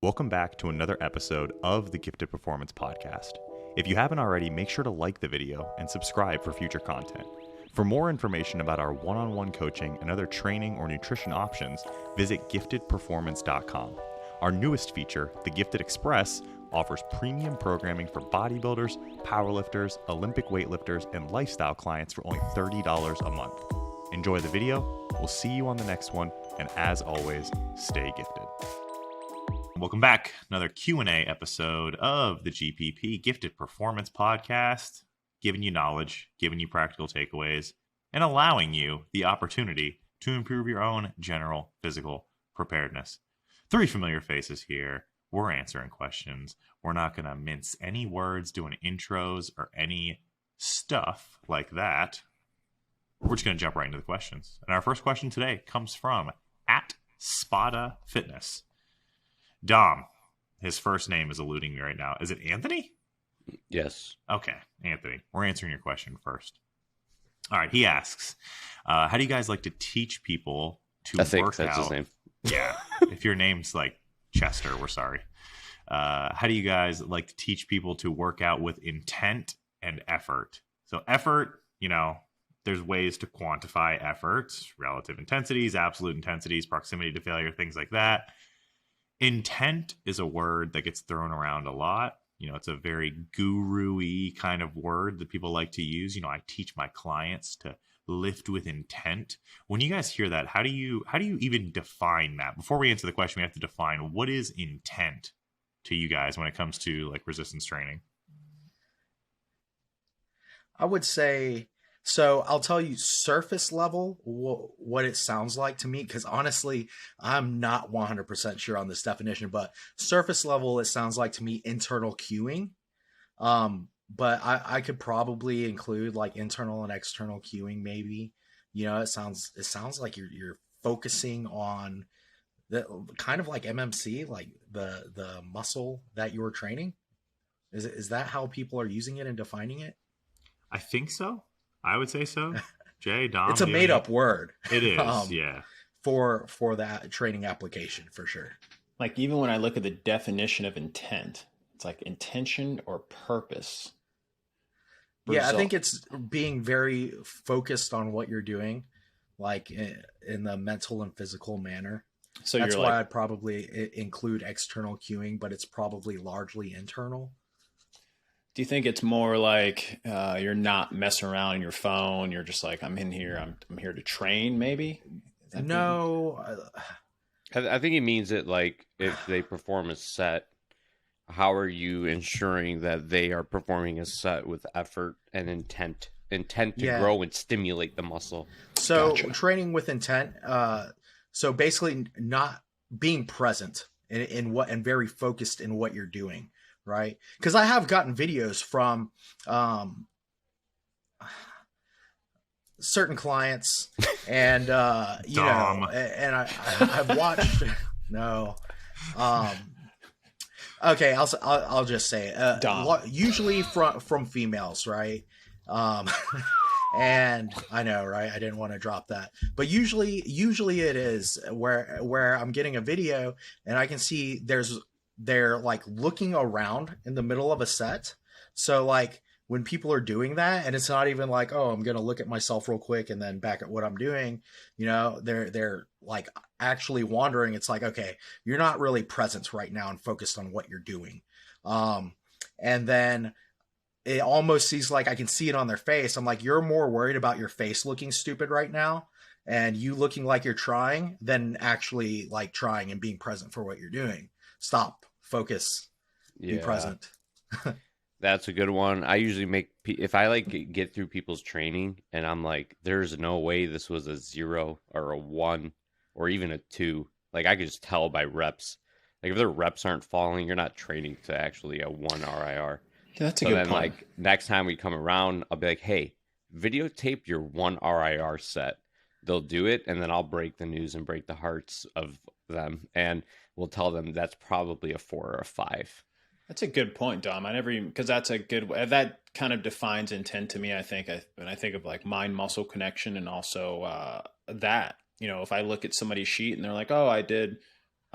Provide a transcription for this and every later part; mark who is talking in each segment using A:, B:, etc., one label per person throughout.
A: Welcome back to another episode of the Gifted Performance Podcast. If you haven't already, make sure to like the video and subscribe for future content. For more information about our one-on-one coaching and other training or nutrition options, visit giftedperformance.com. Our newest feature, the Gifted Express, offers premium programming for bodybuilders, powerlifters, Olympic weightlifters, and lifestyle clients for only $30 a month. Enjoy the video. We'll see you on the next one. And as always, stay gifted. Welcome back. Another Q&A episode of the GPP Gifted Performance Podcast, giving you knowledge, giving you practical takeaways, and allowing you the opportunity to improve your own general physical preparedness. Three familiar faces here. We're answering questions. We're not going to mince any words, doing intros, or any stuff like that. We're just going to jump right into the questions. And our first question today comes from @SpadaFitness. Dom, his first name is eluding me right now. Is it Anthony?
B: Yes.
A: Okay, Anthony. We're answering your question first. All right, he asks, how do you guys like to teach people to work out? I think that's his name. Yeah, if your name's like Chester, we're sorry. How do you guys like to teach people to work out with intent and effort? So effort, there's ways to quantify efforts, relative intensities, absolute intensities, proximity to failure, things like that. Intent is a word that gets thrown around a lot. It's a very guru-y kind of word that people like to use. I teach my clients to lift with intent. When you guys hear that, how do you even define that? Before we answer the question, we have to define what is intent to you guys when it comes to like resistance training.
C: I would say, so I'll tell you surface level what it sounds like to me, because honestly, I'm not 100% sure on this definition, but surface level, it sounds like to me internal cueing. But I could probably include like internal and external cueing maybe. It sounds like you're focusing on the kind of like MMC, like the muscle that you're training. Is that how people are using it and defining it?
A: I think so. I would say so. Jay, Dom,
C: it's a made up word.
A: It is, yeah.
C: For that training application, for sure.
D: Like even when I look at the definition of intent, it's like intention or purpose.
C: Yeah, I think it's being very focused on what you're doing, like in the mental and physical manner. So that's why I'd probably include external cueing, but it's probably largely internal.
D: Do you think it's more like you're not messing around on your phone? You're just like, I'm in here. I'm here to train, maybe?
C: No.
B: I think he means it like if they perform a set, how are you ensuring that they are performing a set with effort and intent to grow and stimulate the muscle?
C: So training with intent. So basically not being present in what and very focused in what you're doing. Right. Because I have gotten videos from certain clients and, and I've watched, no. Okay. I'll just say it. Usually from females. Right. And I know, right. I didn't want to drop that, but usually it is where I'm getting a video and I can see they're like looking around in the middle of a set. So like when people are doing that and it's not even like, oh, I'm going to look at myself real quick and then back at what I'm doing, they're like actually wandering. It's like, okay, you're not really present right now and focused on what you're doing. And then it almost seems like I can see it on their face. I'm like, you're more worried about your face looking stupid right now and you looking like you're trying than actually like trying and being present for what you're doing. Stop, focus, be present.
B: That's a good one. I usually if I like get through people's training and I'm like, there's no way this was a 0 or a 1 or even a 2. Like I could just tell by reps. Like if their reps aren't falling, you're not training to actually a 1 RIR.
D: Yeah, that's a good point.
B: Like next time we come around, I'll be like, hey, videotape your 1 RIR set. They'll do it, and then I'll break the news and break the hearts of them, and we'll tell them that's probably a 4 or a 5.
D: That's a good point, Dom. I never even, because that's a good, that kind of defines intent to me. I think when I think of like mind muscle connection and also that, if I look at somebody's sheet and they're like, oh, I did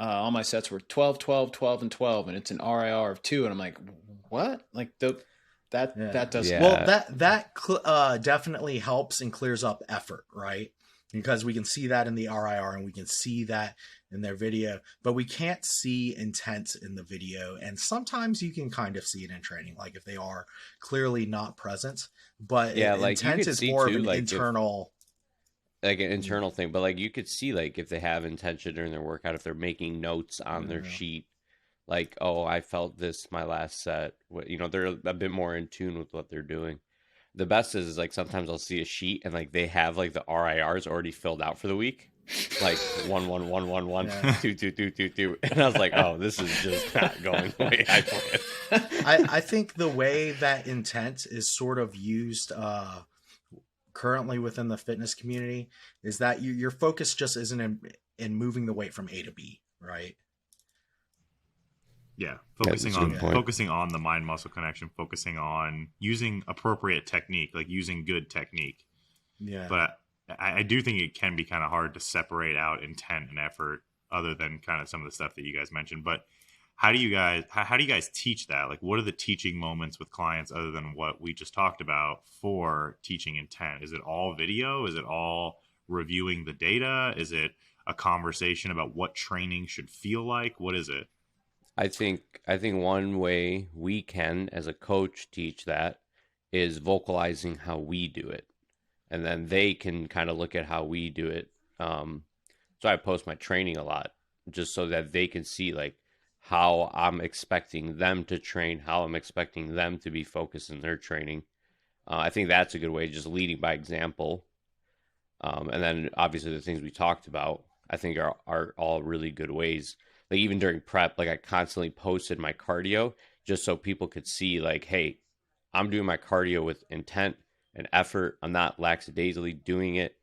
D: all my sets were 12, 12, 12, and 12, and it's an RIR of 2. And I'm like, what? Like that doesn't.
B: Yeah.
C: Well, that definitely helps and clears up effort, right? Because we can see that in the RIR and we can see that in their video, but we can't see intent in the video. And sometimes you can kind of see it in training, like if they are clearly not present, but
B: Yeah, like, you
C: intent
B: could
C: is
B: see
C: more
B: too,
C: of an
B: like,
C: internal.
B: like an internal thing, but like you could see like if they have intention during their workout, if they're making notes on their sheet, like, oh, I felt this my last set, you know, they're a bit more in tune with what they're doing. The best is like sometimes I'll see a sheet and like they have like the RIRs already filled out for the week, like 1 1 1 1 1 2 2 2 2 2, and I was like, oh, this is just not going the way I planned.
C: I think the way that intent is sort of used currently within the fitness community is that your focus just isn't in moving the weight from A to B, right?
A: Yeah,
B: That's a good point.
A: focusing on the mind muscle connection, focusing on using appropriate technique, like using good technique.
C: Yeah.
A: But I do think it can be kind of hard to separate out intent and effort, other than kind of some of the stuff that you guys mentioned. But how do you guys teach that? Like, what are the teaching moments with clients other than what we just talked about for teaching intent? Is it all video? Is it all reviewing the data? Is it a conversation about what training should feel like? What is it?
B: I think one way we can, as a coach, teach that is vocalizing how we do it, and then they can kind of look at how we do it. So I post my training a lot, just so that they can see like how I'm expecting them to train, how I'm expecting them to be focused in their training. I think that's a good way, just leading by example. And then obviously the things we talked about, I think are all really good ways. Like even during prep, like I constantly posted my cardio just so people could see like, hey, I'm doing my cardio with intent and effort. I'm not lackadaisically doing it.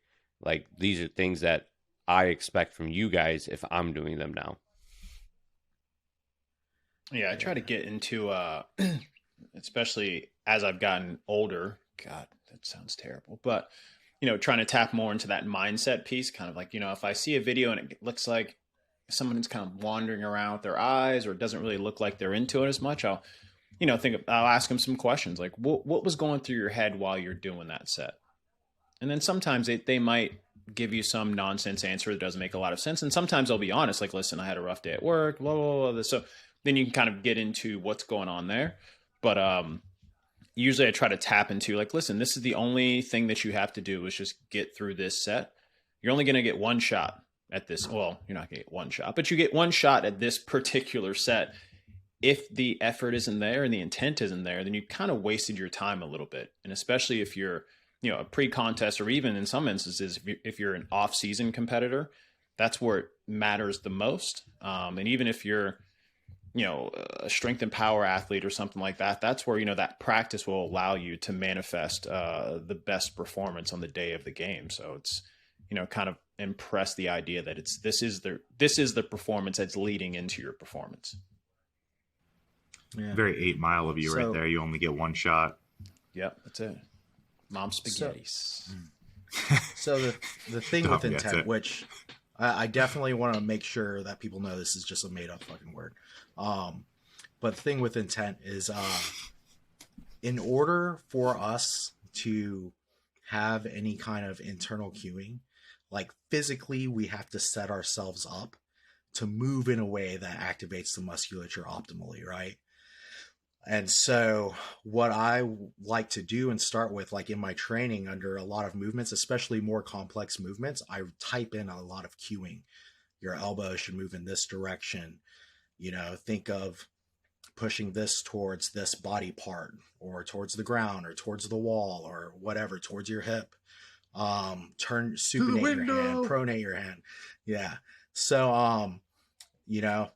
B: Like these are things that I expect from you guys if I'm doing them now.
D: Yeah, I try to get into, especially as I've gotten older. God, that sounds terrible. But, you know, trying to tap more into that mindset piece, kind of like, you know, if I see a video and it looks like someone's kind of wandering around with their eyes, or it doesn't really look like they're into it as much, I'll ask them some questions like, what was going through your head while you're doing that set? And then sometimes they might give you some nonsense answer that doesn't make a lot of sense. And sometimes they'll be honest, like, listen, I had a rough day at work, blah, blah, blah. So then you can kind of get into what's going on there. But usually I try to tap into like, listen, this is the only thing that you have to do is just get through this set. You're only going to get one shot at this. Well, you're not going to get one shot, but you get one shot at this particular set. If the effort isn't there and the intent isn't there, then you kind of wasted your time a little bit. And especially if you're, you know, a pre-contest, or even in some instances, if you're an off-season competitor, that's where it matters the most. And even if you're, you know, a strength and power athlete or something like that, that's where, you know, that practice will allow you to manifest the best performance on the day of the game. So it's, you know, kind of impress the idea that this is the performance that's leading into your performance.
C: Yeah.
A: Very 8 Mile of you right there. You only get one shot.
D: Yep, that's it. Mom spaghettis.
C: So the thing with intent, which I definitely want to make sure that people know this is just a made up fucking word. But the thing with intent is, in order for us to have any kind of internal cueing, like physically, we have to set ourselves up to move in a way that activates the musculature optimally, right? And so what I like to do and start with, like in my training under a lot of movements, especially more complex movements, I type in a lot of cueing. Your elbow should move in this direction. You know, think of pushing this towards this body part, or towards the ground, or towards the wall, or whatever, towards your hip. Supinate your hand, pronate your hand. Yeah. So, you know,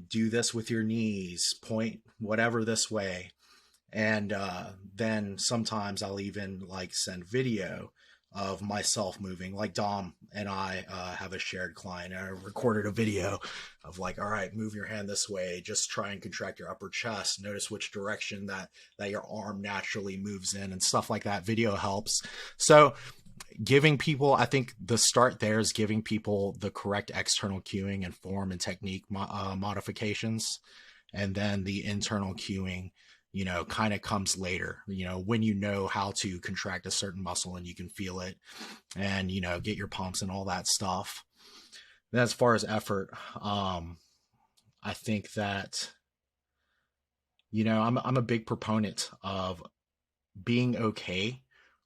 C: do this with your knees, point whatever this way. And then sometimes I'll even like send video of myself moving. Like Dom and I have a shared client, and I recorded a video of like, all right, move your hand this way, just try and contract your upper chest, notice which direction that your arm naturally moves in, and stuff like that. Video helps. So giving people, I think the start there is giving people the correct external cueing and form and technique modifications. And then the internal cueing, you know, kind of comes later, you know, when you know how to contract a certain muscle and you can feel it and, you know, get your pumps and all that stuff. And as far as effort, I think that, you know, I'm a big proponent of being okay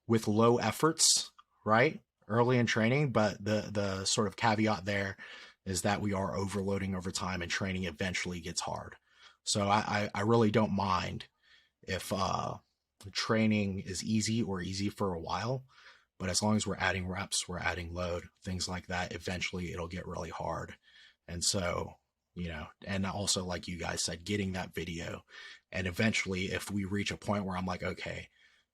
C: with low efforts, right? Early in training, but the sort of caveat there is that we are overloading over time and training eventually gets hard. So I really don't mind if training is easy or easy for a while, but as long as we're adding reps, we're adding load, things like that, eventually it'll get really hard. And so, you know, and also like you guys said, getting that video, and eventually if we reach a point where I'm like, okay,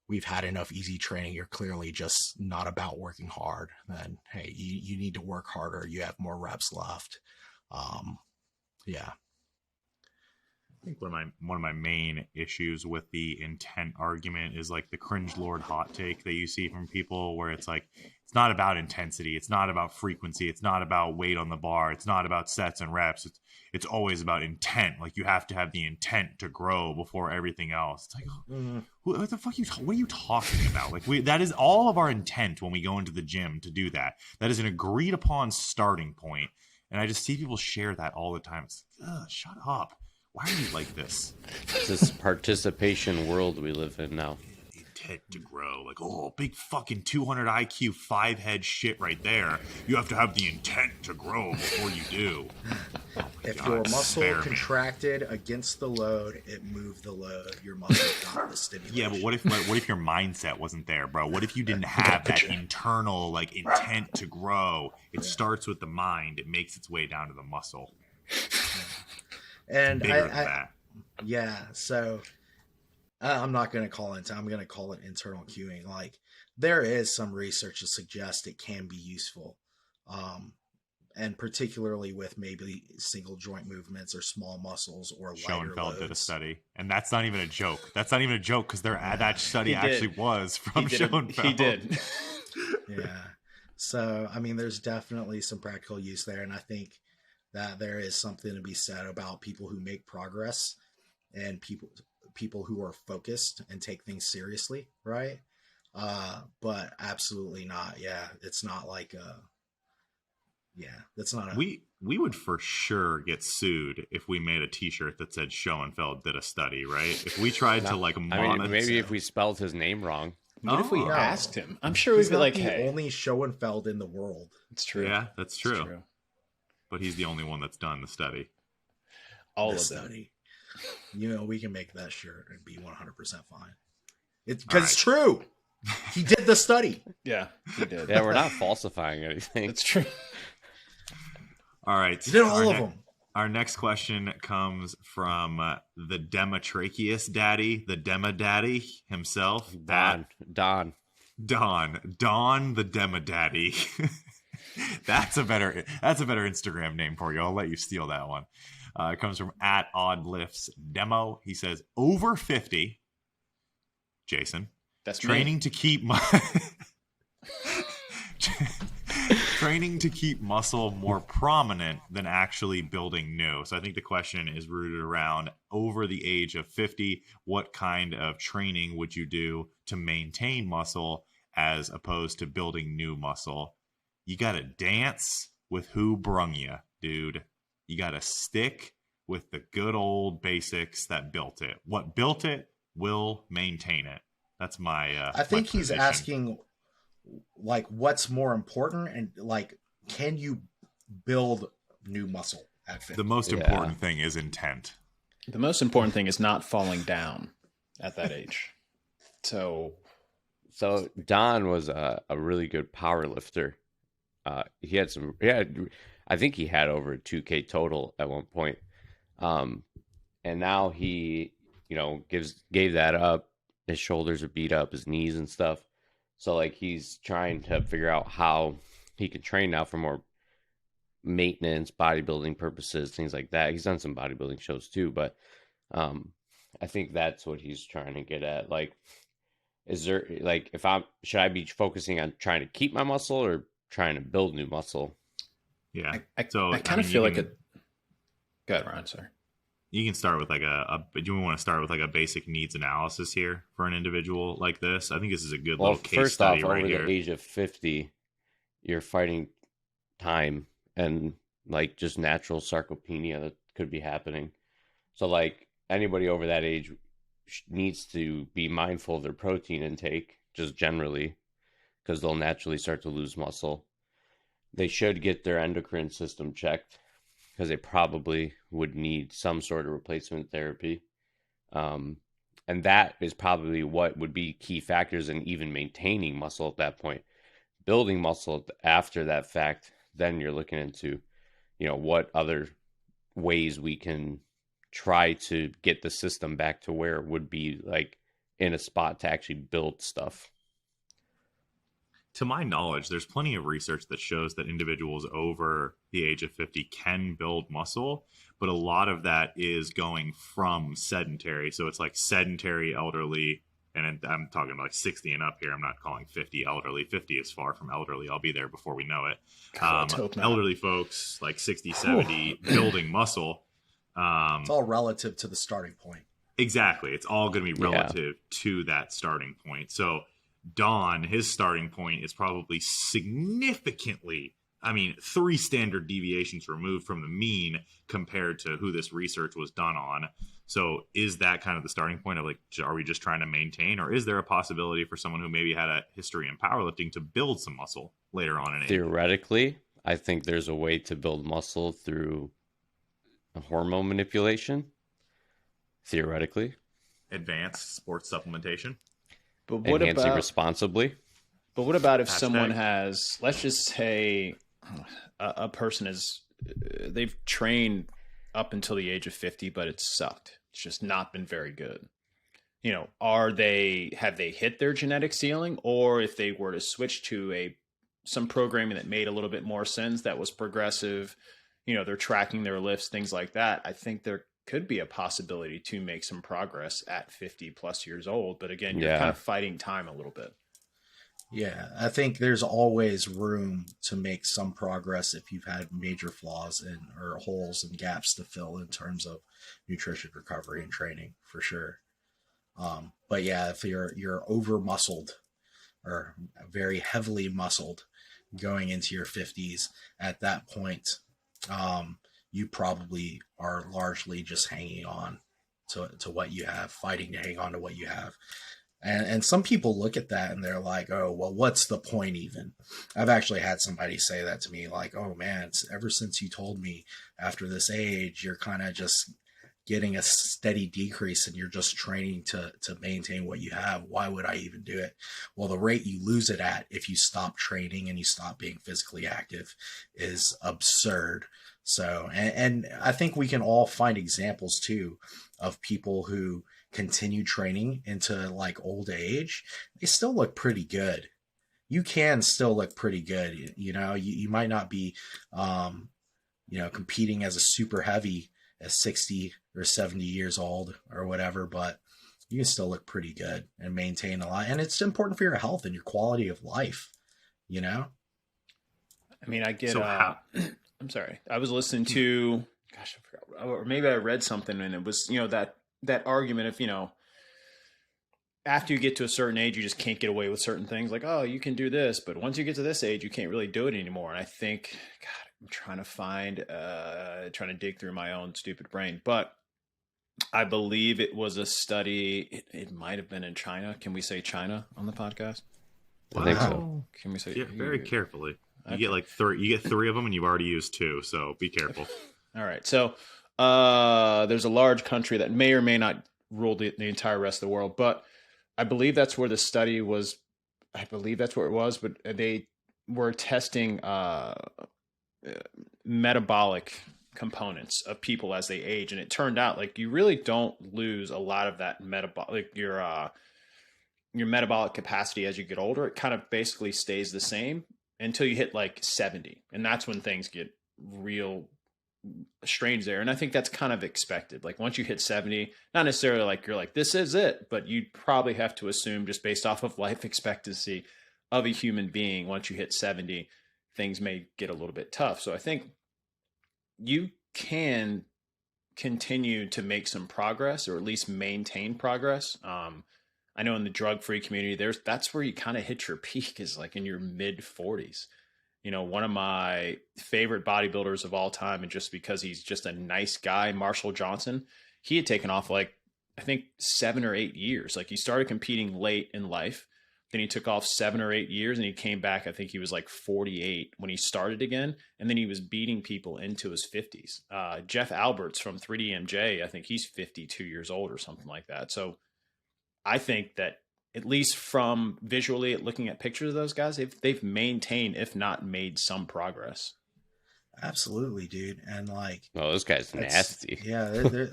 C: we've had enough easy training, you're clearly just not about working hard, then hey, you need to work harder, you have more reps left. Yeah.
A: I think one of my main issues with the intent argument is like the cringe lord hot take that you see from people, where it's like, it's not about intensity, it's not about frequency, it's not about weight on the bar, it's not about sets and reps, it's always about intent. Like, you have to have the intent to grow before everything else. It's like, what the fuck what are you talking about? Like, that is all of our intent when we go into the gym to do that. That is an agreed upon starting point, and I just see people share that all the time. It's like, shut up. Why are you like this?
B: It's this participation world we live in now.
A: Intent to grow. Like, oh, big fucking 200 IQ 5-head shit right there. You have to have the intent to grow before you do. Oh
C: if
A: God,
C: your muscle contracted against the load, it moved the load. Your muscle got the stimulation.
A: Yeah, but what if your mindset wasn't there, bro? What if you didn't have that internal like intent to grow? It starts with the mind. It makes its way down to the muscle.
C: And so I'm not going to call it, I'm going to call it internal cueing. Like, there is some research to suggest it can be useful. And particularly with maybe single joint movements or small muscles or lighter
A: Schoenfeld
C: loads.
A: did a study, and that's not even a joke. That's not even a joke, because that study actually was from Schoenfeld.
D: He did.
C: Yeah. So, I mean, there's definitely some practical use there. And I think that there is something to be said about people who make progress and people who are focused and take things seriously, right? But absolutely not. Yeah, it's not like that's not
A: we would for sure get sued if we made a t-shirt that said Schoenfeld did a study, right? If we tried to like
B: maybe if we spelled his name wrong.
D: What if we asked him? I'm sure we'd be like, hey,
C: only Schoenfeld in the world.
D: It's true.
A: Yeah, that's true. But he's the only one that's done the study.
D: All of them.
C: You know, we can make that shirt and be 100% fine. It's because it's true. He did the study.
D: Yeah, he did.
B: Yeah, we're not falsifying anything.
D: It's true.
A: All right.
C: He did all of them.
A: Our next question comes from the Dematracheus daddy, the Dema daddy himself.
B: Don,
A: the Dema daddy. That's a better Instagram name for you. I'll let you steal that one. It comes from @oddliftsdemo. He says, over 50, Jason.
D: That's
A: training to keep training to keep muscle more prominent than actually building new. So I think the question is rooted around, over the age of 50, what kind of training would you do to maintain muscle as opposed to building new muscle? You got to dance with who brung you, dude. You got to stick with the good old basics that built it. What built it will maintain it. That's my
C: I think
A: my
C: he's asking, like, what's more important, and like, can you build new muscle at 50?
A: The most important thing is intent.
D: The most important thing is not falling down at that age. So
B: Don was a really good power lifter. I think he had over 2K total at one point. And now he, gave that up. His shoulders are beat up, his knees and stuff. So like, he's trying to figure out how he can train now for more maintenance, bodybuilding purposes, things like that. He's done some bodybuilding shows too, but I think that's what he's trying to get at. Like, Is there like should I be focusing on trying to keep my muscle or trying to build new muscle?
A: Yeah.
D: I
A: So
D: kind of feel like a. Go ahead, Ryan. Sorry.
A: you can start with like do you want to start with like a basic needs analysis here for an individual like this? I think this is a good
B: Well,
A: little case
B: first
A: study
B: off,
A: right
B: over
A: here.
B: the age of 50, you're fighting time and like just natural sarcopenia that could be happening. So like anybody over that age needs to be mindful of their protein intake just generally because they'll naturally start to lose muscle. They should get their endocrine system checked because they probably would need some sort of replacement therapy. And that is probably what would be key factors in even maintaining muscle at that point. Building muscle after that fact, then you're looking into, what other ways we can try to get the system back to where it would be like in a spot to actually build stuff.
A: To my knowledge, there's plenty of research that shows that individuals over the age of 50 can build muscle, but a lot of that is going from sedentary. So it's like sedentary elderly, and I'm talking about like 60 and up here. I'm not calling 50 elderly. 50 is far from elderly. I'll be there before we know it.
D: God, let's hope not.
A: Elderly folks like 60, 70 building muscle.
C: It's all relative to the starting point.
A: Exactly. It's all going to be relative to that starting point. So Don, his starting point is probably significantly, 3 standard deviations removed from the mean compared to who this research was done on. So is that kind of the starting point of like, are we just trying to maintain, or is there a possibility for someone who maybe had a history in powerlifting to build some muscle later on in age?
B: Theoretically, I think there's a way to build muscle through hormone manipulation. Theoretically.
A: Advanced sports supplementation.
D: But what
B: Enhancing
D: about
B: responsibly?
D: But what about if
A: Hashtag.
D: someone has, let's just say, a person they've trained up until the age of 50, but it's sucked. It's just not been very good. Have they hit their genetic ceiling, or if they were to switch to some programming that made a little bit more sense, that was progressive, they're tracking their lifts, things like that. I think there could be a possibility to make some progress at 50 plus years old. But again, you're kind of fighting time a little bit.
C: Yeah, I think there's always room to make some progress if you've had major flaws or holes and gaps to fill in terms of nutrition, recovery, and training, for sure. But yeah, if you're over muscled or very heavily muscled going into your 50s, at that point, you probably are largely just hanging on to what you have, fighting to hang on to what you have. And some people look at that and they're like, oh, well, what's the point even? I've actually had somebody say that to me, like, oh man, ever since you told me after this age, you're kind of just getting a steady decrease and you're just training to maintain what you have. Why would I even do it? Well, the rate you lose it at if you stop training and you stop being physically active is absurd. So, and I think we can all find examples too of people who continue training into like old age. They still look pretty good. You can still look pretty good. You might not be, competing as a super heavy at 60 or 70 years old or whatever, but you can still look pretty good and maintain a lot. And it's important for your health and your quality of life,
D: I get,
A: So
D: I'm sorry. I was listening to, I forgot, or maybe I read something and it was, that argument of, after you get to a certain age, you just can't get away with certain things like, oh, you can do this, but once you get to this age, you can't really do it anymore. And I think, God, I'm trying to dig through my own stupid brain, but I believe it was a study. It might have been in China. Can we say China on the podcast?
B: I think so.
D: Can we say
A: Very carefully. You
D: Okay.
A: get like 3. You get 3 of them, and you've already used 2. So be careful.
D: All right. So there's a large country that may or may not rule the entire rest of the world, but I believe that's where the study was. I believe that's where it was, but they were testing metabolic components of people as they age, and it turned out like you really don't lose a lot of that metabolic your metabolic capacity as you get older. It kind of basically stays the same until you hit like 70, and that's when things get real strains there. And I think that's kind of expected. Like once you hit 70, not necessarily like you're like, this is it, but you'd probably have to assume just based off of life expectancy of a human being, once you hit 70, things may get a little bit tough. So I think you can continue to make some progress, or at least maintain progress. I know in the drug-free community, that's where you kind of hit your peak, is like in your mid 40s. You know, one of my favorite bodybuilders of all time, and just because he's just a nice guy, Marshall Johnson, he had taken off like, I think 7 or 8 years. Like he started competing late in life. Then he took off 7 or 8 years and he came back. I think he was like 48 when he started again. And then he was beating people into his 50s. Jeff Alberts from 3DMJ, I think he's 52 years old or something like that. So I think that at least from visually looking at pictures of those guys, they've maintained, if not made, some progress.
C: Absolutely, dude. And like,
B: oh, this guy's nasty.
C: Yeah.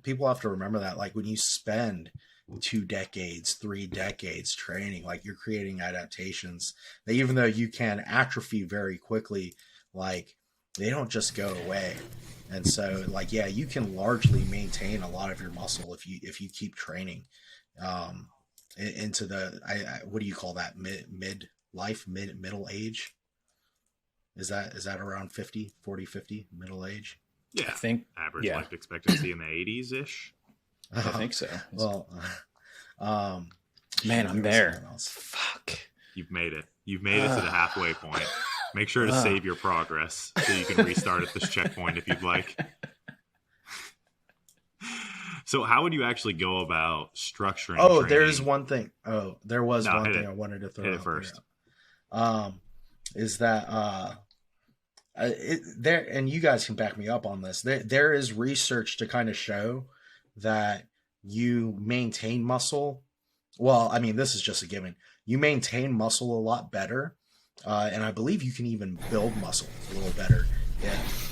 C: People have to remember that, like when you spend 2 decades, 3 decades training, like you're creating adaptations that even though you can atrophy very quickly, like they don't just go away. And so like, yeah, you can largely maintain a lot of your muscle if you keep training into the, what do you call that? Middle age? Is that around 50, middle age?
A: Yeah.
D: I think
A: average life expectancy in the 80s ish.
D: I think so.
C: Well,
D: man, I'm there. Fuck.
A: You've made it. You've made it to the halfway point. Make sure to save your progress so you can restart at this checkpoint if you'd like. So how would you actually go about structuring training?
C: There's one thing. There was one thing I wanted to throw
A: out first. Is that
C: there, and you guys can back me up on this. There is research to kind of show that you maintain muscle. Well, I mean, this is just a given. You maintain muscle a lot better. And I believe you can even build muscle a little better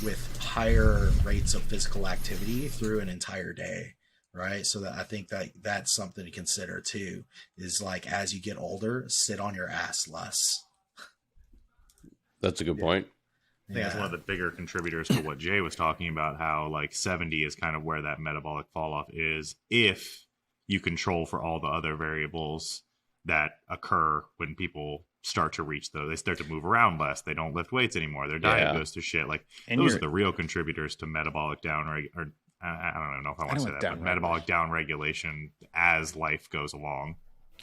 C: with higher rates of physical activity through an entire day. Right. So that I think that's something to consider too, is like, as you get older, sit on your ass less.
B: That's a good point.
A: I think that's one of the bigger contributors to what Jay was talking about, how like 70 is kind of where that metabolic fall off is, if you control for all the other variables that occur when people start to reach they start to move around less. They don't lift weights anymore. Their diet goes to shit. Like, and those are the real contributors to metabolic or I don't even know if I want to say that, but metabolic downregulation as life goes along.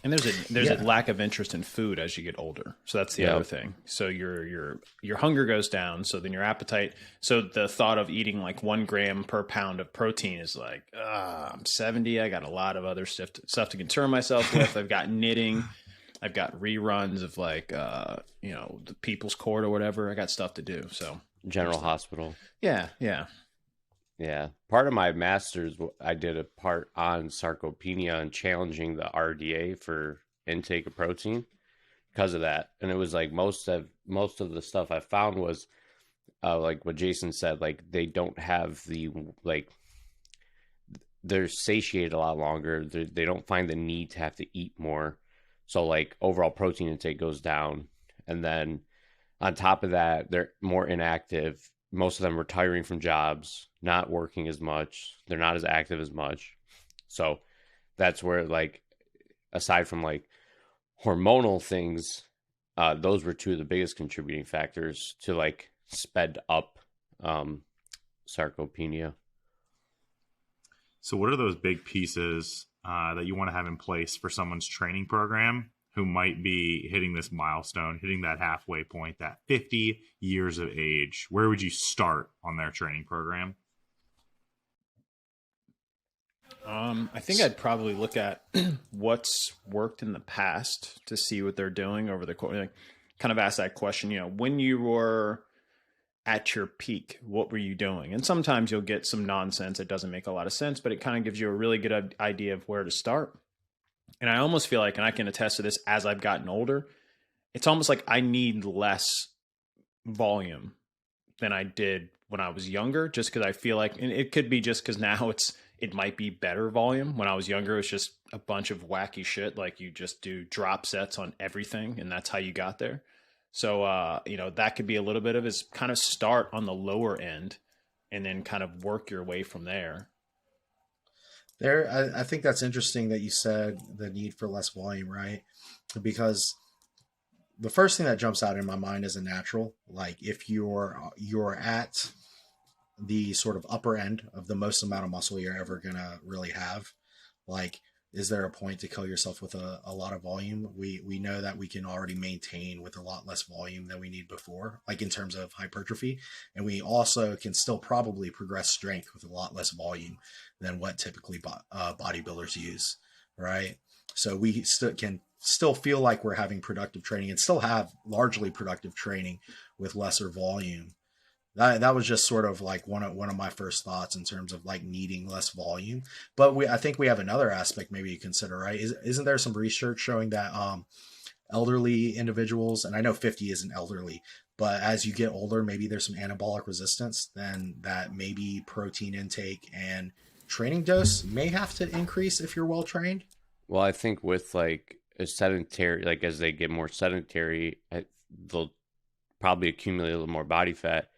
D: And there's a lack of interest in food as you get older. So that's the other thing. So your hunger goes down. So then your appetite. So the thought of eating like 1 gram per pound of protein is like, I'm 70. I got a lot of other stuff to concern myself with. I've got knitting. I've got reruns of like, the People's Court or whatever. I got stuff to do. So
B: General Hospital.
D: Yeah.
B: Yeah. Part of my master's, I did a part on sarcopenia and challenging the RDA for intake of protein because of that. And it was like most of the stuff I found was like what Jason said, like they don't have they're satiated a lot longer. They don't find the need to have to eat more. So like overall protein intake goes down. And then on top of that, they're more inactive. Most of them retiring from jobs, not working as much. They're not as active as much. So that's where, like, aside from like hormonal things, those were 2 of the biggest contributing factors to like sped up sarcopenia.
A: So what are those big pieces that you want to have in place for someone's training program who might be hitting this milestone, hitting that halfway point, that 50 years of age? Where would you start on their training program?
D: I think I'd probably look at what's worked in the past to see what they're doing over the course. Like, kind of ask that question, when you were at your peak, what were you doing? And sometimes you'll get some nonsense that doesn't make a lot of sense, but it kind of gives you a really good idea of where to start. And I almost feel like, and I can attest to this as I've gotten older, it's almost like I need less volume than I did when I was younger, just because I feel like, and it could be just because now it might be better volume. When I was younger, it was just a bunch of wacky shit. Like you just do drop sets on everything, and that's how you got there. So, that could be a little bit of is kind of start on the lower end and then kind of work your way from there.
C: I think that's interesting that you said the need for less volume, right? Because the first thing that jumps out in my mind is a natural. Like if you're at the sort of upper end of the most amount of muscle you're ever gonna really have, like, is there a point to kill yourself with a lot of volume? We know that we can already maintain with a lot less volume than we need before, like in terms of hypertrophy. And we also can still probably progress strength with a lot less volume than what typically bodybuilders use, right? So we can still feel like we're having productive training and still have largely productive training with lesser volume. That was just sort of like one of my first thoughts in terms of like needing less volume. But I think we have another aspect maybe you consider, right? Isn't there some research showing that elderly individuals, and I know 50 isn't elderly, but as you get older, maybe there's some anabolic resistance, then that maybe protein intake and training dose may have to increase if you're well trained?
B: Well, I think with like a sedentary, like as they get more sedentary, they'll probably accumulate a little more body fat.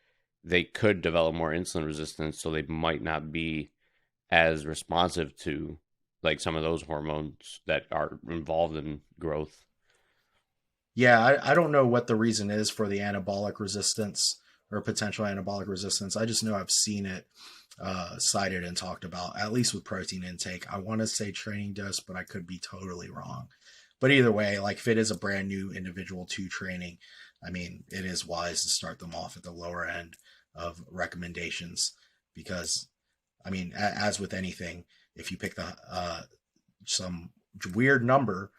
B: They could develop more insulin resistance, so they might not be as responsive to like some of those hormones that are involved in growth.
C: Yeah, I don't know what the reason is for the anabolic resistance or potential anabolic resistance. I just know I've seen it cited and talked about, at least with protein intake. I want to say training dose, but I could be totally wrong. But either way, like if it is a brand new individual to training, I mean, it is wise to start them off at the lower end of recommendations, because I mean, as with anything, if you pick some weird number,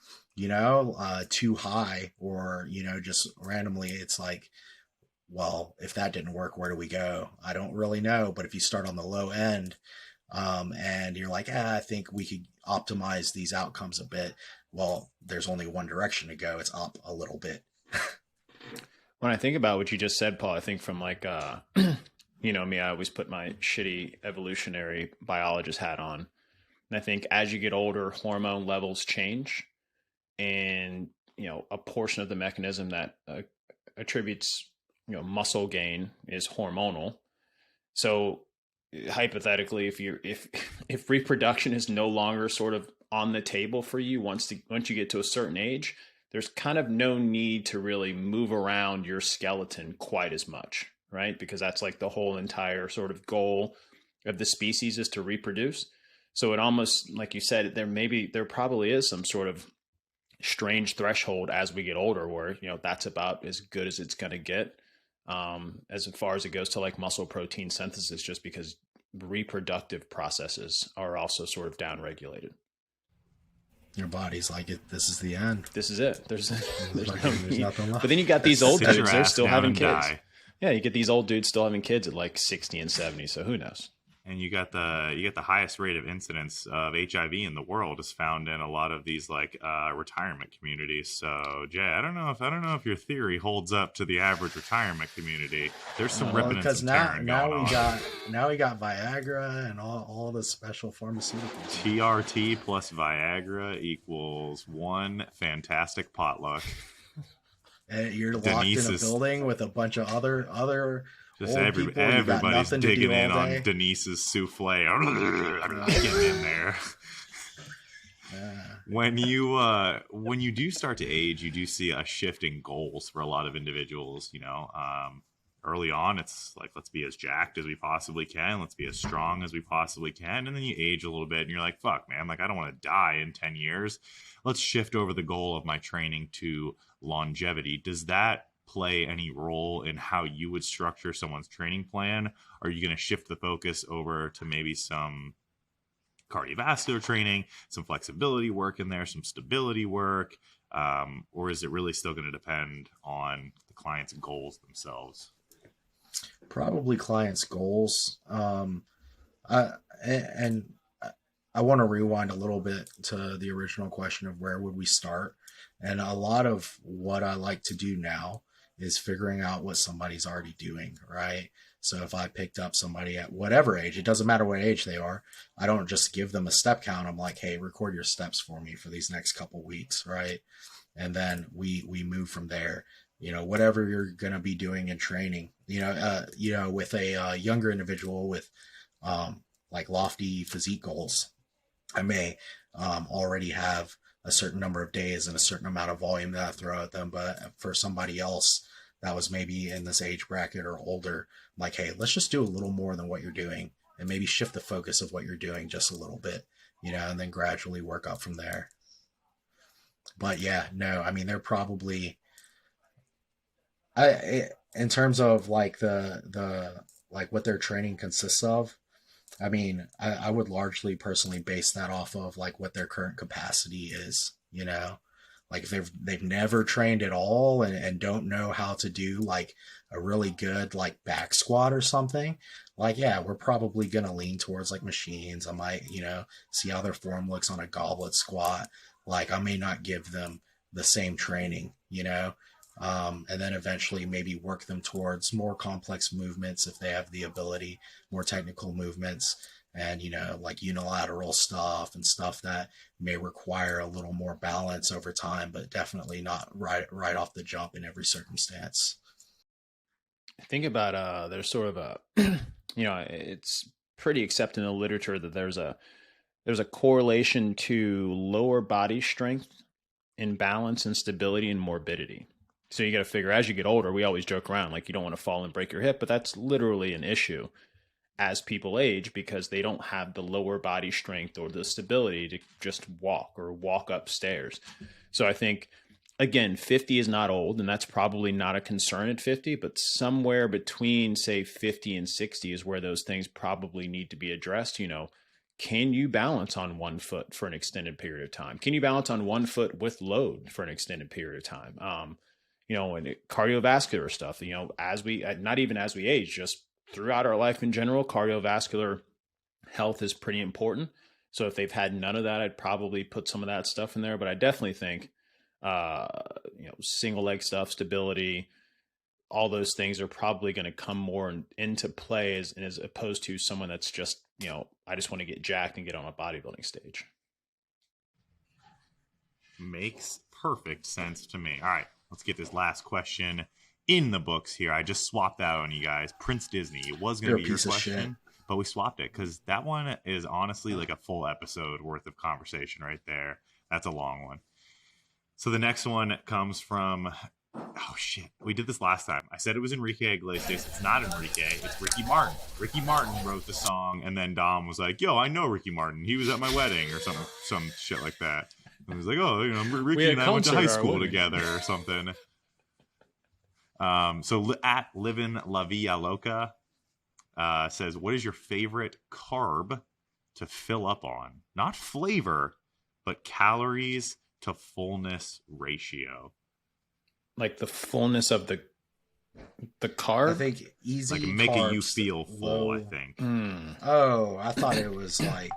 C: too high, or, just randomly, it's like, well, if that didn't work, where do we go? I don't really know. But if you start on the low end, and you're like, I think we could optimize these outcomes a bit. Well, there's only one direction to go. It's up a little bit.
D: When I think about what you just said, Paul, I think from like, me, I always put my shitty evolutionary biologist hat on. And I think as you get older, hormone levels change. And, a portion of the mechanism that attributes, muscle gain is hormonal. So hypothetically, if reproduction is no longer sort of on the table for you once you get to a certain age, there's kind of no need to really move around your skeleton quite as much, right? Because that's like the whole entire sort of goal of the species is to reproduce. So it almost, like you said, there probably is some sort of strange threshold as we get older where, that's about as good as it's going to get, as far as it goes to like muscle protein synthesis, just because reproductive processes are also sort of downregulated.
C: Your body's like, this is the end.
D: This is it. There's
C: nothing left.
D: But then you got these old dudes, they're still having kids.
A: Die.
D: Yeah, you get these old dudes still having kids at like 60 and 70. So who knows?
A: And you got the highest rate of incidence of HIV in the world is found in a lot of these like retirement communities. So Jay, I don't know if your theory holds up to the average retirement community. There's some ripping and some tearing going on.
C: Now we got Viagra and all the special pharmaceuticals.
A: TRT plus Viagra equals one fantastic potluck.
C: And you're locked in a building with a bunch of other.
A: Just everybody's digging in on Denise's souffle. I'm getting in there. When you do start to age, you do see a shift in goals for a lot of individuals. Early on, it's like, let's be as jacked as we possibly can. Let's be as strong as we possibly can. And then you age a little bit and you're like, fuck, man, like I don't want to die in 10 years. Let's shift over the goal of my training to longevity. Does that play any role in how you would structure someone's training plan? Are you going to shift the focus over to maybe some cardiovascular training, some flexibility work in there, some stability work? Or is it really still going to depend on the client's goals themselves?
C: Probably clients' goals. I want to rewind a little bit to the original question of where would we start? And a lot of what I like to do now is figuring out what somebody's already doing, right? So if I picked up somebody at whatever age, it doesn't matter what age they are, I don't just give them a step count. I'm like, hey, record your steps for me for these next couple weeks, right? And then we move from there. whatever you're going to be doing in training, with a younger individual with like lofty physique goals, I may already have a certain number of days and a certain amount of volume that I throw at them. But for somebody else that was maybe in this age bracket or older, I'm like, hey, let's just do a little more than what you're doing and maybe shift the focus of what you're doing just a little bit, and then gradually work up from there. But yeah, no, I mean, they're probably, in terms of like the like what their training consists of, I mean, I would largely personally base that off of like what their current capacity is, like if they've never trained at all and don't know how to do like a really good like back squat or something, like, yeah, we're probably going to lean towards like machines. I might, see how their form looks on a goblet squat. Like I may not give them the same training, and then eventually maybe work them towards more complex movements if they have the ability, more technical movements, and like unilateral stuff and stuff that may require a little more balance over time, but definitely not right off the jump in every circumstance.
D: Think about there's sort of a it's pretty accepted in the literature that there's a correlation to lower body strength, imbalance, and stability and morbidity. So you got to figure, as you get older, we always joke around like you don't want to fall and break your hip, but that's literally an issue as people age because they don't have the lower body strength or the stability to just walk upstairs. So I think, again, 50 is not old, and that's probably not a concern at 50, but somewhere between, say, 50 and 60 is where those things probably need to be addressed. Can you balance on one foot for an extended period of time? Can you balance on one foot with load for an extended period of time? And cardiovascular stuff, as we, not even as we age, just throughout our life in general, cardiovascular health is pretty important. So if they've had none of that, I'd probably put some of that stuff in there. But I definitely think, single leg stuff, stability, all those things are probably going to come more into play as opposed to someone that's just, I just want to get jacked and get on a bodybuilding stage.
A: Makes perfect sense to me. All right, let's get this last question in the books here. I just swapped that on you guys. Prince Disney. It was going to be your question, but we swapped it because that one is honestly like a full episode worth of conversation right there. That's a long one. So the next one comes from, oh shit, we did this last time. I said it was Enrique Iglesias. It's not Enrique. It's Ricky Martin. Ricky Martin wrote the song, and then Dom was like, yo, I know Ricky Martin. He was at my wedding or some shit like that. And he was like, oh, Ricky and I went to high school together or something. So at Livin' La Villa Loca says, what is your favorite carb to fill up on? Not flavor, but calories to fullness ratio.
D: Like the fullness of the carb?
C: I think easy,
A: like making
C: carbs,
A: you feel full, low. I think.
C: Oh, I thought it was like,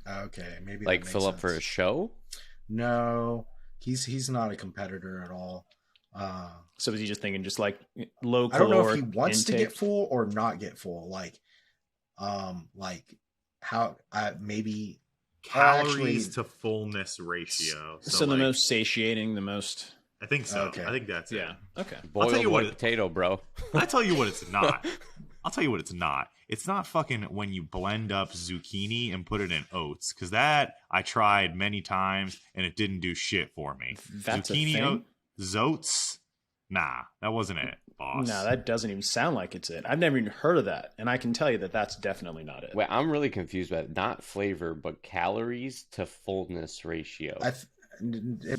C: okay, maybe
B: like fill up for a show.
C: No, he's not a competitor at all.
D: So is he just thinking just like low caloric?
C: I don't know if he wants to get full or not get full. Like how maybe
A: calories to fullness ratio.
D: So the most satiating, the most.
A: I think so.
C: Okay.
A: I think that's it.
D: Yeah. Okay.
B: Boiled white potato, bro.
A: I'll tell you what it's not. It's not fucking when you blend up zucchini and put it in oats, because that I tried many times and it didn't do shit for me.
D: That's
A: zucchini zoats. Nah, that wasn't it, boss.
D: No, that doesn't even sound like it's it. I've never even heard of that, and I can tell you that that's definitely not it.
B: Wait, I'm really confused about it. Not flavor, but calories to fullness ratio.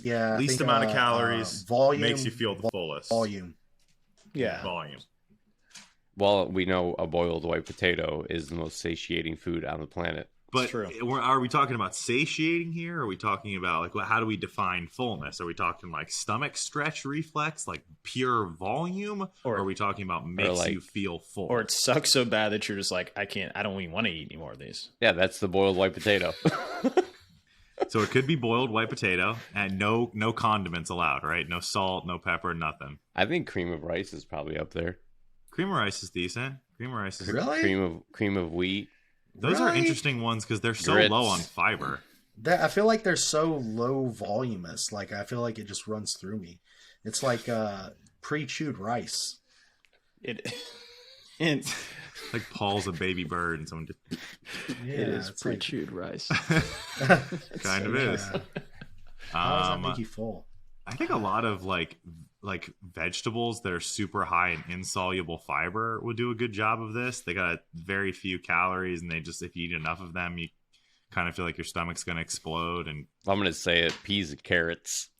C: Yeah,
A: least amount of calories
C: volume
A: makes you feel the fullest.
C: Volume.
D: Yeah.
A: Volume.
B: Well, we know a boiled white potato is the most satiating food on the planet.
A: But are we talking about satiating here? Or are we talking about like how do we define fullness? Are we talking like stomach stretch reflex, like pure volume, or are we talking about makes you feel full?
D: Or it sucks so bad that you're just like, I don't even want to eat any more of these.
B: Yeah, that's the boiled white potato.
A: So it could be boiled white potato and no condiments allowed, right? No salt, no pepper, nothing.
B: I think cream of rice is probably up there.
A: Cream of rice is decent. Cream of rice is
C: really
B: cream of wheat.
A: Those are interesting ones because they're so low on fiber.
C: I feel like they're so low voluminous. Like I feel like it just runs through me. It's like pre-chewed rice.
D: It's
A: Like Paul's a baby bird, and someone just
D: it is
C: it's
D: pre-chewed rice.
A: kind of is.
C: How does that make you full?
A: I think a lot of like vegetables that are super high in insoluble fiber would do a good job of this. They got very few calories, and they just, if you eat enough of them, you kind of feel like your stomach's going to explode. And
B: I'm gonna say it: peas and carrots.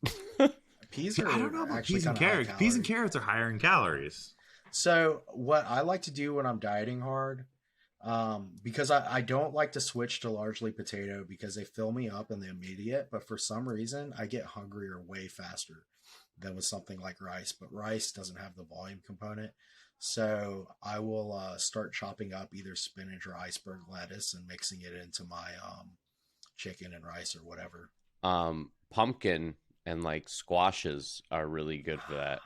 C: Peas are
A: I don't know about
C: actually
A: peas and
C: kinda high
A: carrots. Peas and
C: calorie.
A: carrots are higher in calories.
C: So what I like to do when I'm dieting hard, because I don't like to switch to largely potato because they fill me up in the immediate, but for some reason I get hungrier way faster than with something like rice. But rice doesn't have the volume component. So I will start chopping up either spinach or iceberg lettuce and mixing it into my chicken and rice or whatever.
B: Pumpkin and like squashes are really good for that.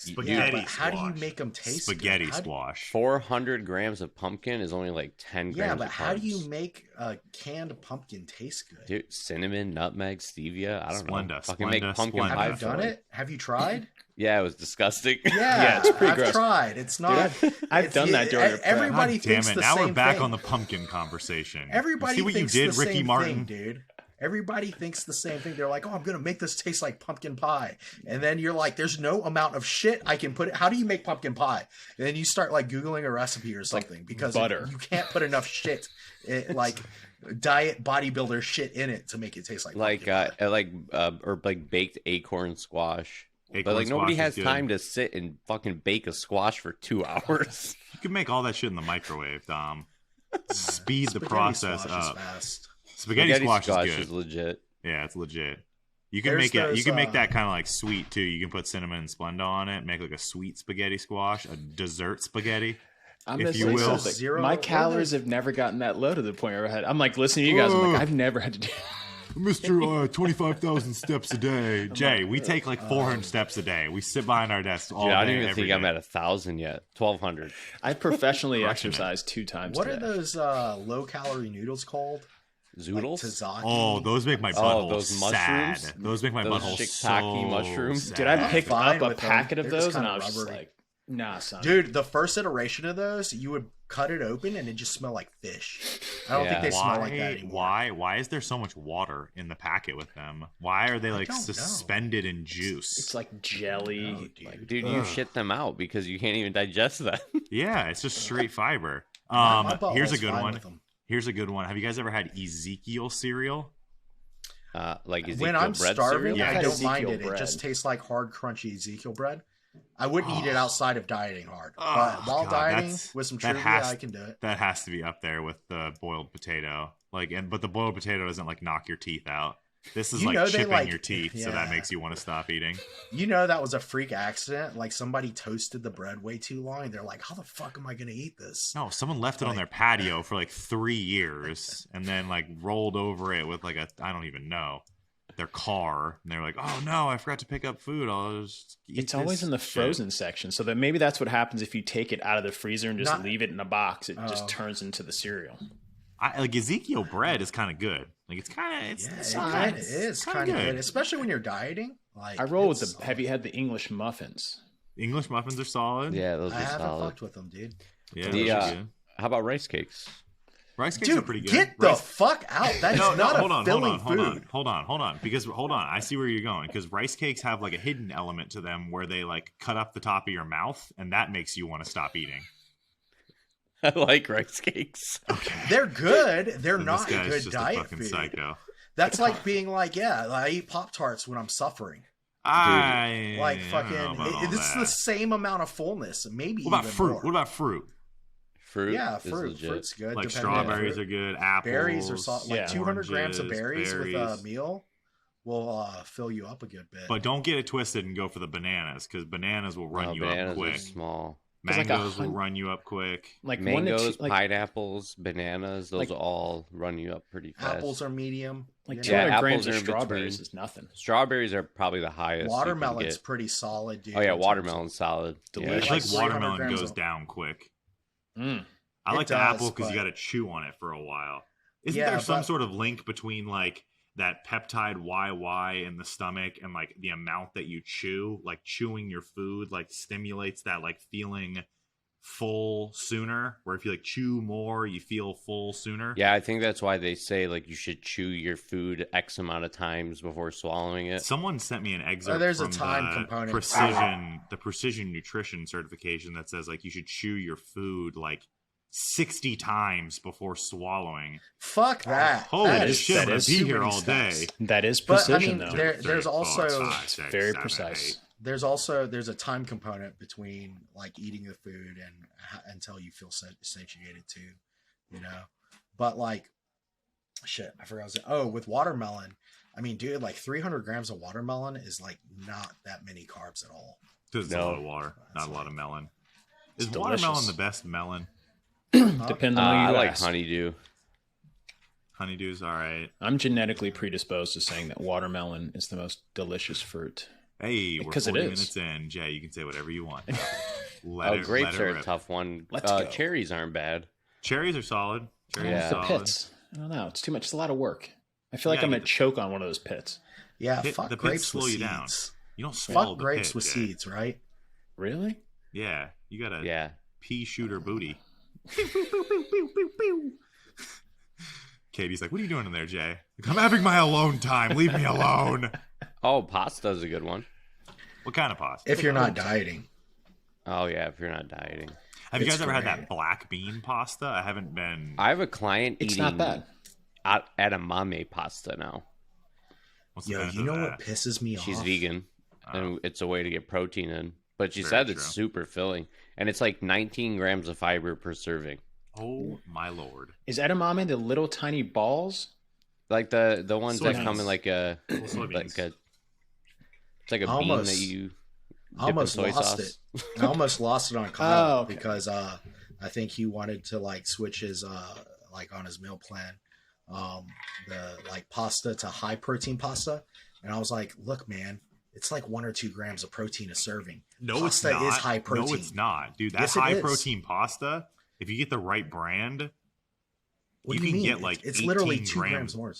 A: Spaghetti
C: but how do you
A: squash.
C: make them taste
A: Spaghetti
C: good?
A: squash.
B: 400 grams of pumpkin is only like 10 grams.
C: Yeah, but
B: of
C: how do you
B: carbs.
C: make a canned pumpkin taste good?
B: Dude, cinnamon, nutmeg, stevia. I don't know.
A: Splenda,
B: Fucking make
A: Splenda,
B: pumpkin
A: Splenda.
B: pie.
C: Have you
B: for
C: done
B: me.
C: it? Have you tried?
B: Yeah, it was disgusting.
C: Yeah,
D: it's pretty
C: I've
D: gross.
C: tried. It's not.
D: I've done that during a prep.
C: Everybody
A: God damn
C: thinks
A: it!
C: the
A: Now
C: same
A: we're back
C: thing.
A: on the pumpkin conversation.
C: Everybody
A: See what you
C: thinks
A: did,
C: the
A: Ricky
C: same
A: Martin.
C: thing, dude. Everybody thinks the same thing. They're like, "Oh, I'm gonna make this taste like pumpkin pie," and then you're like, "There's no amount of shit I can put it. How do you make pumpkin pie?" And then you start like googling a recipe or something because
D: butter.
C: you can't put enough shit, like diet bodybuilder shit in it to make it taste like pumpkin pie.
B: or like baked acorn squash.
A: Acorn
B: But like nobody
A: squash
B: has
A: is good.
B: time to sit and fucking bake a squash for 2 hours.
A: You can make all that shit in the microwave, Dom. Speed the
C: Spaghetti
A: process
C: squash is
A: up.
C: fast.
A: Spaghetti squash is good.
B: is legit.
A: Yeah, it's legit. You can
C: There's
A: make it. You
C: those,
A: can make that kind of like sweet too. You can put cinnamon and Splenda on it. Make like a sweet spaghetti squash, a dessert spaghetti.
D: I'm
A: If
D: gonna
A: you
D: say
A: will.
D: something.
C: Zero-
D: My
C: what are
D: calories
C: those?
D: have never gotten that low to the point where I had. I'm like listening to you guys. I'm like, I've never had to do.
A: Mr. 25,000 steps a day. Jay, we take like 400 steps a day. We sit behind our desks all
B: Dude, I
A: day.
B: don't even
A: every
B: think I'm
A: day.
B: at 1,000 yet. 1,200.
D: I professionally
A: Crushing it.
D: exercise 2 times.
C: What
D: today.
C: are those low calorie noodles called?
B: Zoodles?
C: Like Tzatziki.
A: Oh, those make my butthole
B: those
A: sad.
B: mushrooms?
A: Those make my
B: Those
A: butthole
B: shiitake
A: so
B: mushrooms?
A: sad.
D: Dude, I picked
C: Fine
D: up a
C: with them.
D: packet of
C: They're just
D: those and
C: kinda
D: I was just
C: rubbery.
D: like, nah, son.
C: Dude, the first iteration of those, you would cut it open and it just smelled like fish. I don't think they smell like that anymore.
A: Why is there so much water in the packet with them? Why are they like
C: don't know.
A: suspended in juice?
D: It's like jelly.
C: Oh, dude.
D: like,
B: Dude, you shit them out because you can't even digest them.
A: Yeah, it's just straight fiber.
C: My butthole's
A: Here's a good
C: fine
A: one.
C: with them.
A: Here's a good one. Have you guys ever had Ezekiel cereal?
B: Like Ezekiel
C: When I'm
B: bread
C: starving,
B: cereal?
A: Yeah.
C: I
D: I've had
C: don't mind
D: Ezekiel
C: it.
D: bread.
C: It just tastes like hard, crunchy Ezekiel bread. I wouldn't eat it outside of dieting hard.
A: Oh,
C: But while
A: God,
C: dieting
A: that's-
C: with some
A: that
C: trivia,
A: has-
C: I can do it.
A: That has to be up there with the boiled potato. But the boiled potato doesn't like knock your teeth out. This is
C: You
A: like
C: know they,
A: chipping
C: like-
A: your teeth, so that
C: yeah.
A: makes you want to stop eating.
C: You know that was a freak accident. Like somebody toasted the bread way too long. They're like, how the fuck am I going to eat this?
A: No, someone left it on
C: Like-
A: their patio for like 3 years and then like rolled over it with like I don't even know, their car. And they're like, oh no, I forgot to pick up food. I'll just eat
D: It's always
A: this
D: in the
A: shit."
D: frozen section, so that maybe that's what happens if you take it out of the freezer and just
C: Not-
D: leave it in a box. It
C: Oh.
D: just turns into the cereal.
A: Like Ezekiel bread is kind of good. Like it's kind of
C: Yeah,
A: it's
C: it
A: not-
C: kind of
A: it's
C: is
A: kinda
C: kind of good, especially when you're dieting. Like
D: I roll with
C: it's
D: the. Have you had the English muffins?
A: English muffins are solid.
B: Yeah, those
C: I
B: are
C: haven't
B: solid.
C: fucked with them, dude.
A: Yeah,
B: The,
A: those are
B: uh,
A: good.
B: How about rice cakes?
A: Rice cakes
C: Dude,
A: are pretty good.
C: get the
A: Rice-
C: fuck out. That's not a filling food.
A: Hold on. Because hold on, I see where you're going. Because rice cakes have like a hidden element to them where they like cut up the top of your mouth, and that makes you want to stop eating.
B: I like rice cakes.
C: They're good. They're
A: And
C: not
A: this
C: a
A: guy's
C: good
A: just
C: diet
A: a fucking
C: food.
A: psycho.
C: That's like being like, yeah, I eat Pop Tarts when I'm suffering.
A: I
C: Like
A: don't
C: fucking,
A: know about all
C: this is
A: that.
C: the same amount of fullness, maybe
A: What about
C: even
A: fruit?
C: more.
A: What about fruit?
B: Fruit
C: Yeah,
B: is
C: fruit.
B: legit.
C: Fruit's good.
A: Like
C: depending on
A: strawberries
C: fruit.
A: are good. Apples,
C: Berries are like
D: Yeah.
C: 200 grams of
A: oranges,
C: berries with a
A: berries.
C: meal will fill you up a good bit.
A: But don't get it twisted and go for the bananas, because bananas will run
B: No,
A: you up
B: bananas are
A: quick.
B: small.
D: It's like
A: Mangoes will
D: 100
A: run you up quick.
D: Like
B: Mangoes,
D: 1 to 2, like,
B: pineapples, bananas, those
D: Like-
B: all run you up pretty fast.
C: Apples are medium.
D: like
C: you
D: 200
B: Yeah,
D: grams
B: apples
D: of
B: are in
D: strawberries
B: between.
D: is nothing.
B: Strawberries are probably the highest.
C: Watermelon's
B: You can
C: pretty solid, dude.
B: get. Oh yeah,
C: in terms
B: watermelon's solid.
A: I
D: Delicious.
A: feel like
C: Like 300
A: watermelon
C: grams
A: goes
C: of-
A: down quick.
D: Mm.
A: I
C: It
A: like the
C: does,
A: apple because you
C: but-
A: got to chew on it for a while. Isn't
C: Yeah,
A: there some
C: but-
A: sort of link between like that peptide YY in the stomach, and like the amount that you chew, like chewing your food, like stimulates that like feeling full sooner, where if you like chew more you feel full sooner.
B: Yeah, I think that's why they say like you should chew your food X amount of times before swallowing it.
A: Someone sent me an excerpt
C: there's
A: from
C: a time component.
A: the precision nutrition certification that says like you should chew your food like 60 times before swallowing.
C: Fuck that.
A: Holy shit,
D: that
A: I'm gonna
D: is
A: be
C: too
A: here
C: many
A: all
C: steps.
A: day.
D: That is
C: But I
D: precision,
C: mean,
D: though.
C: there's also
D: Very precise.
C: there's a time component between like eating the food and until you feel satiated too, you know. But like, shit, I forgot. With watermelon, I mean, dude, like 300 grams of watermelon is like not that many carbs at all.
A: It's a lot of water, not a lot of melon. Is
D: It's
A: watermelon
D: delicious.
A: the best melon?
D: Depends on
B: I
D: who you
B: like
D: ask.
B: honeydew.
A: Honeydew's all right.
D: I'm genetically predisposed to saying that watermelon is the most delicious fruit.
A: Hey, we're
D: Because it
A: 40
D: is.
A: minutes in. Jay, you can say whatever you want.
B: Grapes
A: let it
B: are a
A: rip.
B: tough one.
D: Let's go.
B: Cherries aren't bad.
A: Cherries are solid. Cherries
B: Yeah.
A: are
D: The
A: solid.
D: pits. I don't know. It's too much. It's a lot of work. I feel like
A: Yeah,
D: I'm
A: get
D: going to choke on one of those pits.
C: Yeah,
A: The
C: fuck
A: pits
C: grapes
A: slow
C: with
A: you down.
C: seeds.
A: You don't swallow
C: Fuck
A: the
C: grapes
A: pit,
C: with
A: Jay.
C: seeds, right?
D: Really?
A: Yeah, you gotta
B: Yeah.
A: pea shooter booty. Katie's like, what are you doing in there, Jay? Like, I'm having my alone time. Leave me alone.
B: Oh, pasta's a good one.
A: What kind of pasta?
C: If you're not dieting.
B: Oh yeah, if you're not dieting.
A: Have you
C: It's
A: guys ever had
C: great.
A: that black bean pasta? I haven't been.
B: I have a client
D: It's
B: eating
D: not bad.
B: edamame pasta now.
A: What's the
C: Yo,
A: benefit
C: you know
A: of
C: what
A: that?
C: pisses me off?
B: She's vegan, and it's a way to get protein in. But she
A: Very
B: said it's
A: true.
B: super filling, and it's like 19 grams of fiber per serving.
A: Oh my lord!
D: Is edamame the little tiny balls?
B: Like the ones that
A: Soybeans.
B: come in like a
A: Soybeans.
B: it's like a bean
C: Almost.
B: that you
C: I
B: dip in
C: almost
B: soy
C: lost
B: sauce.
C: it. I almost lost it on Kyle
D: Oh, okay.
C: because I think he wanted to like switch his like on his meal plan, the like pasta to high protein pasta, and I was like, look, man, it's like 1 or 2 grams of protein a serving.
A: No,
C: Pasta
A: it's not.
C: is high protein.
A: No, it's not, dude. That
C: Yes, it
A: high
C: is.
A: protein pasta, if you get the right brand,
C: What
A: you
C: do you
A: can
C: mean?
A: get like
C: it's literally
A: 18
C: 2 grams more.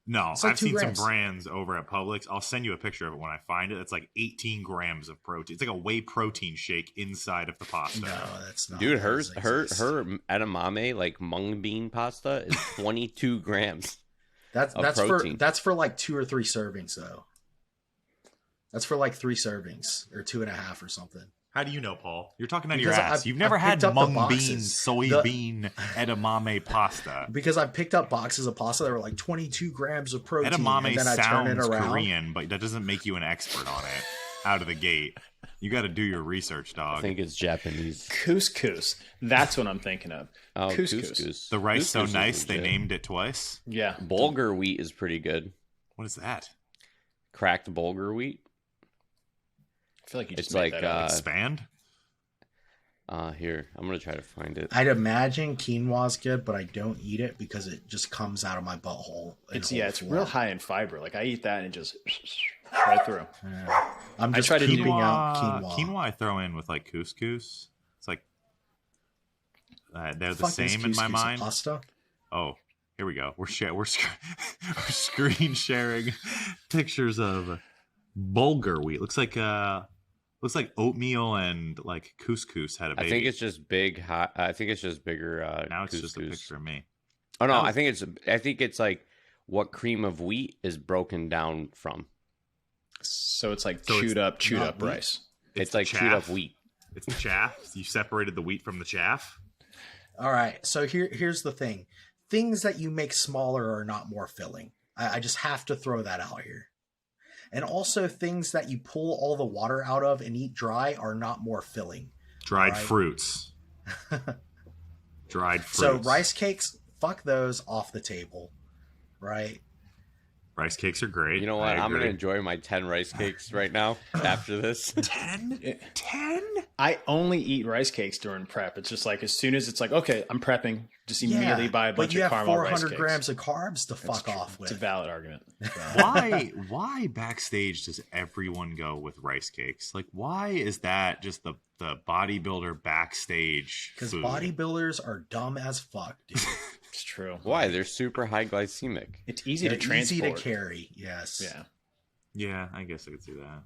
A: No,
C: It's like
A: I've
C: 2
A: seen
C: grams.
A: some brands over at Publix. I'll send you a picture of it when I find it. It's like 18 grams of protein. It's like a whey protein shake inside of the pasta.
C: No, that's not.
B: Dude,
C: that
B: her
C: doesn't
B: her
C: exist.
B: her edamame like mung bean pasta is 22 grams.
C: That's
B: of
C: that's
B: protein.
C: for like 2 or 3 servings though. That's for like 3 servings or 2.5 or something.
A: How do you know, Paul? You're talking out of your
C: Because
A: ass.
C: I've-
A: You've never
C: I've
A: had
C: picked up the
A: mung bean,
C: boxes.
A: soybean, edamame pasta.
C: Because I picked up boxes of pasta that were like 22 grams of protein,
A: Edamame
C: and then I turn it
A: sounds
C: around.
A: Korean, but that doesn't make you an expert on it out of the gate. You got to do your research,
B: I
A: dog.
B: think it's Japanese.
D: Couscous. That's what I'm thinking of.
B: Oh,
D: Couscous.
B: couscous.
A: The rice so
B: Couscous is
A: nice they
B: legit.
A: named it twice.
D: Yeah.
B: Bulgur wheat is pretty good.
A: What is that?
B: Cracked bulgur wheat.
D: I feel like you just
B: It's
D: made
B: like
D: that up.
A: Expand?
B: Here, I'm gonna try to find it.
C: I'd imagine quinoa's good, but I don't eat it because it just comes out of my butthole. in
D: It's
C: whole
D: it's
C: form.
D: real high in fiber. Like I eat that and it just right through.
C: Yeah. I'm
D: I
C: just
D: try to do
C: keeping out quinoa.
A: Quinoa I throw in with like couscous. It's like they're the
C: Fuck is
A: same in my
C: couscous,
A: mind.
C: Pasta.
A: Oh, here we go. We're screen sharing pictures of bulgur wheat. Looks like oatmeal and like couscous had a baby.
B: I think it's just big. I think it's just bigger.
A: now it's just a
B: couscous.
A: picture of me.
B: Oh no,
A: That was-
B: I think it's like what cream of wheat is broken down from.
D: So it's like
A: So it's
D: chewed up
C: not wheat.
D: rice.
B: It's
A: the
B: like chewed up
A: chaff.
B: wheat.
A: It's the chaff. You separated the wheat from the chaff.
C: All right. So here's the thing: things that you make smaller are not more filling. I just have to throw that out here. And also, things that you pull all the water out of and eat dry are not more filling.
A: Dried
C: Right.
A: fruits. Dried
C: So
A: fruits.
C: rice cakes, fuck those off the table, right?
A: Rice cakes are great.
B: You know what?
A: I
B: I'm gonna
A: agree.
B: enjoy my 10 rice cakes right now after this.
A: 10? 10?
D: I only eat rice cakes during prep. It's just like as soon as it's like, okay, I'm prepping, just immediately buy a bunch
C: but you
D: of
C: have
D: caramel rice
C: 400
D: cakes.
C: grams of carbs to
D: That's
C: fuck
D: true.
C: off with.
D: It's a valid argument.
A: Why backstage does everyone go with rice cakes? Like, why is that just the bodybuilder backstage
C: Because
A: food?
C: bodybuilders are dumb as fuck, dude.
D: It's true.
B: Why? They're super high glycemic.
D: It's easy
C: They're
D: to transport.
C: easy to carry. Yes.
D: Yeah.
A: Yeah, I guess I could see that.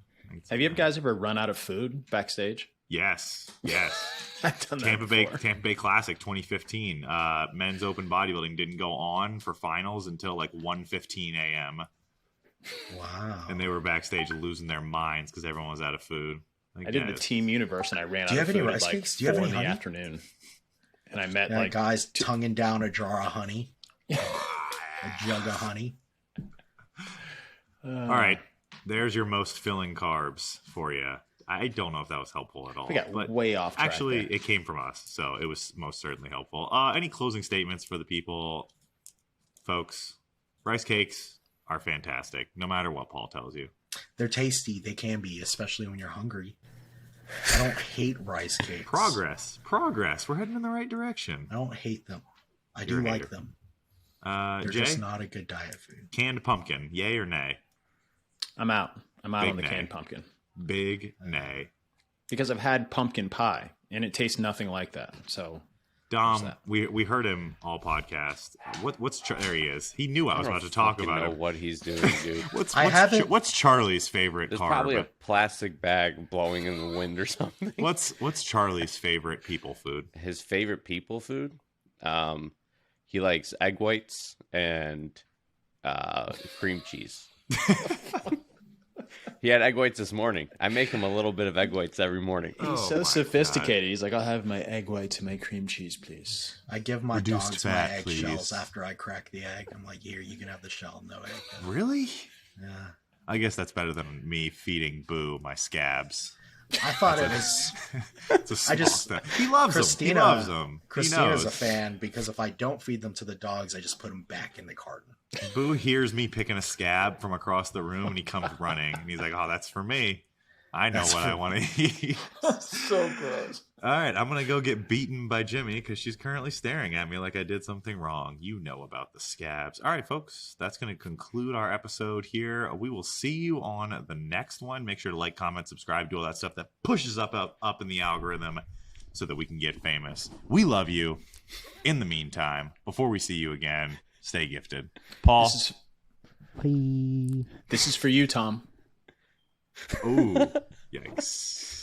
D: Have you guys ever run out of food backstage?
A: Yes.
D: I've done that
A: Tampa Bay Classic 2015. Men's open bodybuilding didn't go on for finals until like 1:15 a.m.
C: Wow.
A: And they were backstage losing their minds because everyone was out of food.
D: I did the Team Universe and I ran
C: Do you
D: out of
C: have any
D: food
C: rice
D: at like
C: cakes? Do you have
D: 4
C: any
D: in the
C: honey?
D: afternoon. And I met
C: Yeah, guys tonguing down a jar of honey. A jug of honey.
A: All right. There's your most filling carbs for you. I don't know if that was helpful at all.
D: We got way off track
A: actually,
D: there.
A: it came from us, so it was most certainly helpful. Any closing statements for the people? Folks, rice cakes are fantastic, no matter what Paul tells you.
C: They're tasty. They can be, especially when you're hungry. I don't hate rice cakes.
A: Progress. We're heading in the right direction.
C: I don't hate them. I
A: You're
C: do
A: a
C: like
A: hater.
C: them. They're
A: Jay,
C: just not a good diet food.
A: canned pumpkin, yay or nay?
D: I'm out
A: Big
D: on the
A: nay.
D: canned pumpkin.
A: Big nay.
D: Because I've had pumpkin pie and it tastes nothing like that. So
A: Dom,
D: that?
A: we heard him all podcast. There he is. He knew I was about to talk about
B: know
A: it.
B: what he's doing, dude.
A: What's Charlie's favorite
B: There's
A: carb?
B: probably a plastic bag blowing in the wind or something.
A: What's Charlie's favorite people food?
B: His favorite people food? He likes egg whites and cream cheese. He had egg whites this morning. I make him a little bit of egg whites every morning.
D: he's
A: Oh
D: so
A: my
D: sophisticated. He's like, I'll have my egg whites and my cream cheese, please.
C: I give my
A: Reduced
C: dogs
A: fat,
C: my eggshells
A: please.
C: after I crack the egg. I'm like, here, you can have the shell, no egg.
A: Really?
C: Yeah.
A: I guess that's better than me feeding Boo my scabs.
C: I thought it was.
A: It's a small
C: I just-
A: step. He loves them. He loves them.
C: Christina's
A: he
C: a
A: knows.
C: fan because if I don't feed them to the dogs, I just put them back in the carton.
A: Boo hears me picking a scab from across the room and he comes running and he's like, "Oh, that's for me. I know
C: That's
A: what
C: for
A: I want to eat."
D: So gross.
A: All right, I'm gonna go get beaten by Jimmy because she's currently staring at me like I did something wrong. You know about the scabs. All right, folks, that's gonna conclude our episode here. We will see you on the next one. Make sure to like, comment, subscribe, do all that stuff that pushes up in the algorithm so that we can get famous. We love you. In the meantime, before we see you again, stay gifted. Paul.
D: This is for you, Tom.
A: Ooh, yikes.